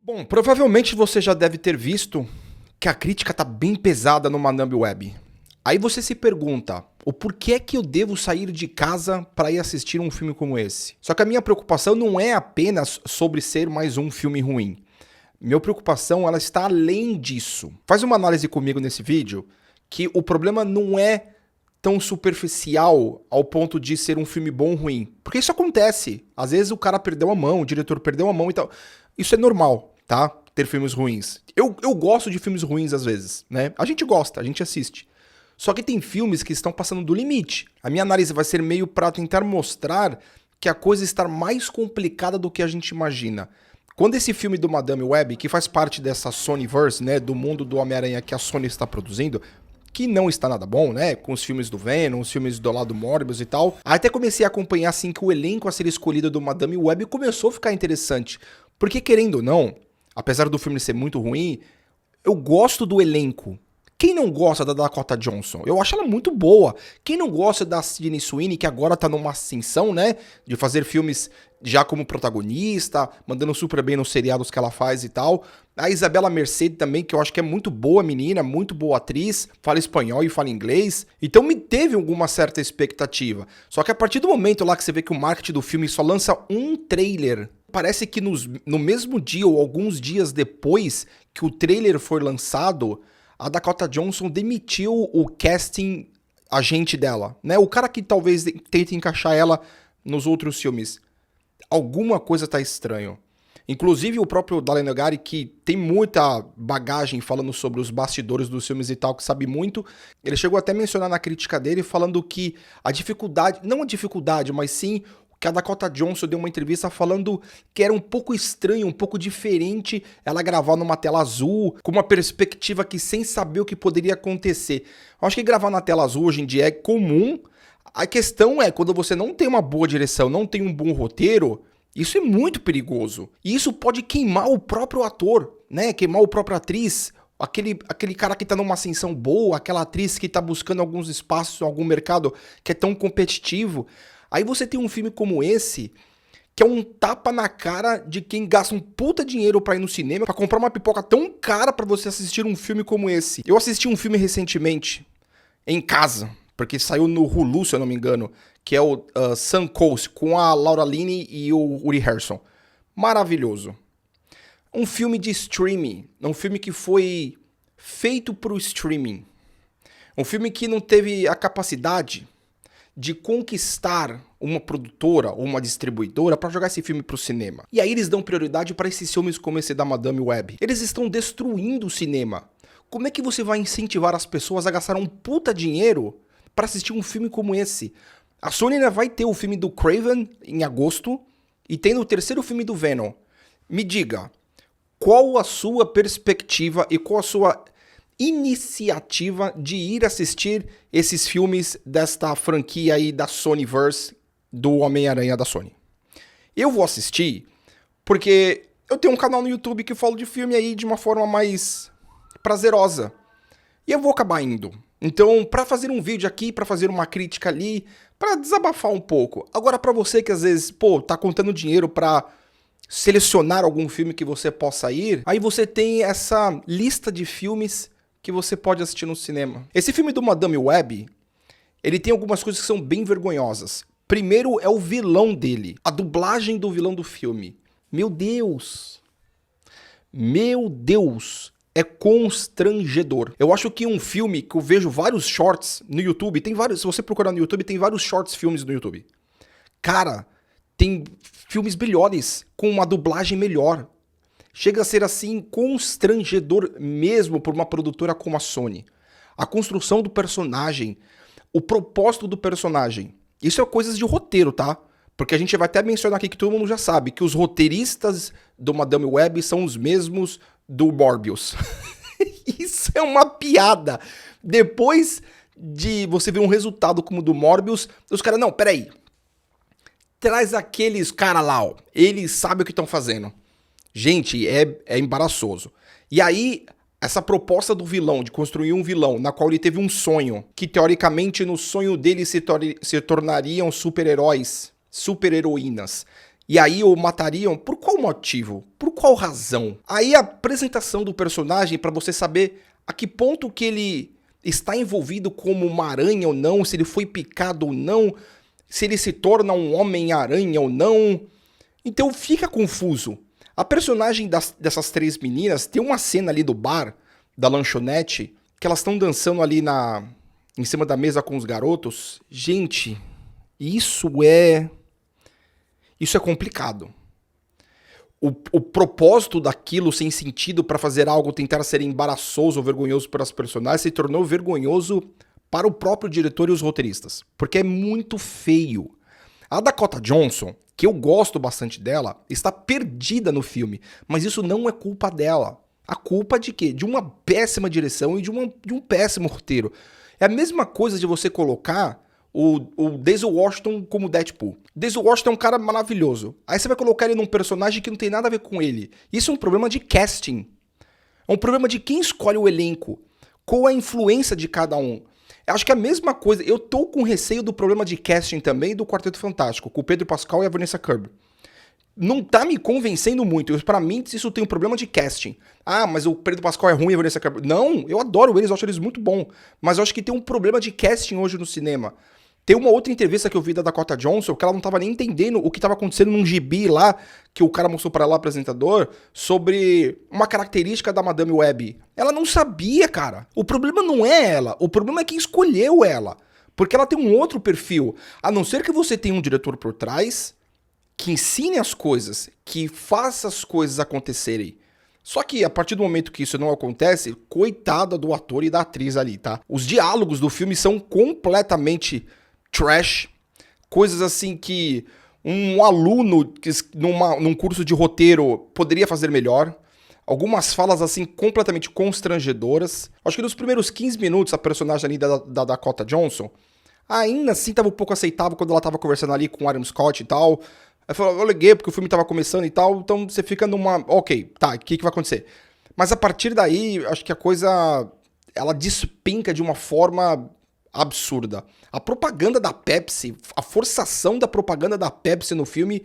Bom, provavelmente você já deve ter visto que a crítica tá bem pesada no Madame Web. Aí você se pergunta, o porquê que eu devo sair de casa para ir assistir um filme como esse? Só que a minha preocupação não é apenas sobre ser mais um filme ruim. Minha preocupação, ela está além disso. Faz uma análise comigo nesse vídeo que o problema não é tão superficial ao ponto de ser um filme bom ou ruim. Porque isso acontece. Às vezes o cara perdeu a mão, o diretor perdeu a mão e tal. Isso é normal, tá? Ter filmes ruins. Eu gosto de filmes ruins às vezes, né? A gente gosta, a gente assiste. Só que tem filmes que estão passando do limite. A minha análise vai ser meio para tentar mostrar que a coisa está mais complicada do que a gente imagina. Quando esse filme do Madame Web, que faz parte dessa Sonyverse, né, do mundo do Homem-Aranha que a Sony está produzindo, que não está nada bom, né, com os filmes do Venom, os filmes do lado Morbius e tal, até comecei a acompanhar assim que o elenco a ser escolhido do Madame Web começou a ficar interessante. Porque querendo ou não, apesar do filme ser muito ruim, eu gosto do elenco. Quem não gosta da Dakota Johnson? Eu acho ela muito boa. Quem não gosta da Sydney Sweeney, que agora tá numa ascensão, né? De fazer filmes já como protagonista, mandando super bem nos seriados que ela faz e tal. A Isabela Merced também, que eu acho que é muito boa menina, muito boa atriz, fala espanhol e fala inglês. Então me teve alguma certa expectativa. Só que a partir do momento lá que você vê que o marketing do filme só lança um trailer, parece que no mesmo dia ou alguns dias depois que o trailer foi lançado, a Dakota Johnson demitiu o casting agente dela, né? O cara que talvez tente encaixar ela nos outros filmes. Alguma coisa tá estranho. Inclusive o próprio Dalia Nagari, que tem muita bagagem falando sobre os bastidores dos filmes e tal, que sabe muito, ele chegou até a mencionar na crítica dele falando que a dificuldade, não a dificuldade, mas sim que a Dakota Johnson deu uma entrevista falando que era um pouco estranho, um pouco diferente ela gravar numa tela azul, com uma perspectiva que sem saber o que poderia acontecer. Eu acho que gravar na tela azul hoje em dia é comum. A questão é, quando você não tem uma boa direção, não tem um bom roteiro, isso é muito perigoso. E isso pode queimar o próprio ator, né? Queimar a própria atriz. Aquele cara que tá numa ascensão boa, aquela atriz que tá buscando alguns espaços em algum mercado que é tão competitivo. Aí você tem um filme como esse, que é um tapa na cara de quem gasta um puta dinheiro pra ir no cinema, pra comprar uma pipoca tão cara pra você assistir um filme como esse. Eu assisti um filme recentemente, em casa, porque saiu no Hulu, se eu não me engano, que é o Sun Coast, com a Laura Linney e o Woody Harrelson. Maravilhoso. Um filme de streaming, um filme que foi feito pro streaming. Um filme que não teve a capacidade de conquistar uma produtora ou uma distribuidora para jogar esse filme pro cinema. E aí eles dão prioridade para esses filmes como esse da Madame Web. Eles estão destruindo o cinema. Como é que você vai incentivar as pessoas a gastar um puta dinheiro para assistir um filme como esse? A Sony ainda vai ter o filme do Craven em agosto e tem o terceiro filme do Venom. Me diga, qual a sua perspectiva e qual a sua iniciativa de ir assistir esses filmes desta franquia aí da Sonyverse, do Homem-Aranha da Sony? Eu vou assistir porque eu tenho um canal no YouTube que falo de filme aí de uma forma mais prazerosa. E eu vou acabar indo. Então, pra fazer um vídeo aqui, pra fazer uma crítica ali, pra desabafar um pouco. Agora, pra você que às vezes, tá contando dinheiro pra selecionar algum filme que você possa ir, aí você tem essa lista de filmes que você pode assistir no cinema. Esse filme do Madame Web, ele tem algumas coisas que são bem vergonhosas. Primeiro é o vilão dele, a dublagem do vilão do filme. Meu Deus! Meu Deus! É constrangedor. Eu acho que um filme que eu vejo vários shorts no YouTube, tem vários, se você procurar no YouTube, tem vários shorts filmes no YouTube. Cara, tem filmes melhores, com uma dublagem melhor. Chega a ser assim constrangedor mesmo por uma produtora como a Sony. A construção do personagem, o propósito do personagem. Isso é coisas de roteiro, tá? Porque a gente vai até mencionar aqui que todo mundo já sabe que os roteiristas do Madame Web são os mesmos do Morbius. Isso é uma piada. Depois de você ver um resultado como o do Morbius, os caras, não, peraí. Traz aqueles caras lá, ó. Eles sabem o que estão fazendo. Gente, é embaraçoso. E aí, essa proposta do vilão, de construir um vilão, na qual ele teve um sonho, que teoricamente no sonho dele se tornariam super-heróis, super-heroínas. E aí o matariam por qual motivo? Por qual razão? Aí a apresentação do personagem para você saber a que ponto que ele está envolvido como uma aranha ou não, se ele foi picado ou não, se ele se torna um homem-aranha ou não. Então fica confuso. A personagem dessas três meninas tem uma cena ali do bar, da lanchonete, que elas estão dançando ali em cima da mesa com os garotos. Gente, isso é complicado. O propósito daquilo sem sentido para fazer algo tentar ser embaraçoso ou vergonhoso para as personagens se tornou vergonhoso para o próprio diretor e os roteiristas. Porque é muito feio. A Dakota Johnson, que eu gosto bastante dela, está perdida no filme. Mas isso não é culpa dela. A culpa de quê? De uma péssima direção e de um péssimo roteiro. É a mesma coisa de você colocar o Denzel Washington como Deadpool. Denzel Washington é um cara maravilhoso. Aí você vai colocar ele num personagem que não tem nada a ver com ele. Isso é um problema de casting. É um problema de quem escolhe o elenco. Qual a influência de cada um. Eu acho que é a mesma coisa. Eu tô com receio do problema de casting também do Quarteto Fantástico, com o Pedro Pascal e a Vanessa Kirby. Não tá me convencendo muito. Pra mim, isso tem um problema de casting. Ah, mas o Pedro Pascal é ruim e a Vanessa Kirby... Não, eu adoro eles, eu acho eles muito bons. Mas eu acho que tem um problema de casting hoje no cinema. Tem uma outra entrevista que eu vi da Dakota Johnson que ela não tava nem entendendo o que tava acontecendo num gibi lá, que o cara mostrou pra ela, o apresentador, sobre uma característica da Madame Web. Ela não sabia, cara. O problema não é ela, o problema é quem escolheu ela. Porque ela tem um outro perfil. A não ser que você tenha um diretor por trás que ensine as coisas, que faça as coisas acontecerem. Só que a partir do momento que isso não acontece, coitada do ator e da atriz ali, tá? Os diálogos do filme são completamente trash, coisas assim que um aluno num curso de roteiro poderia fazer melhor. Algumas falas assim completamente constrangedoras. Acho que nos primeiros 15 minutos a personagem ali da Dakota Johnson ainda assim tava um pouco aceitável quando ela tava conversando ali com o Adam Scott e tal. Eu liguei porque o filme tava começando e tal, então você fica numa... Ok, tá, o que vai acontecer? Mas a partir daí, acho que a coisa... Ela despenca de uma forma absurda. A propaganda da Pepsi, a forçação da propaganda da Pepsi no filme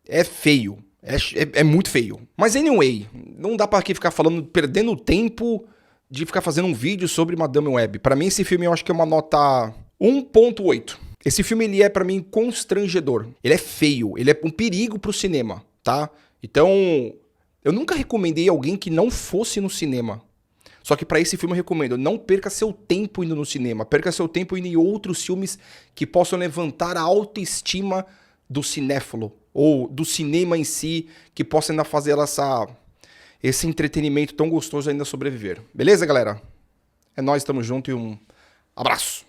é feio. É muito feio. Mas anyway, não dá pra aqui ficar falando, perdendo tempo de ficar fazendo um vídeo sobre Madame Web. Pra mim esse filme eu acho que é uma nota 1.8. Esse filme, ele é pra mim constrangedor. Ele é feio, ele é um perigo pro cinema, tá? Então, eu nunca recomendei alguém que não fosse no cinema. Só que pra esse filme eu recomendo, não perca seu tempo indo no cinema, perca seu tempo indo em outros filmes que possam levantar a autoestima do cinéfilo, ou do cinema em si, que possa ainda fazer esse entretenimento tão gostoso ainda sobreviver. Beleza, galera? É nóis, tamo junto e um abraço!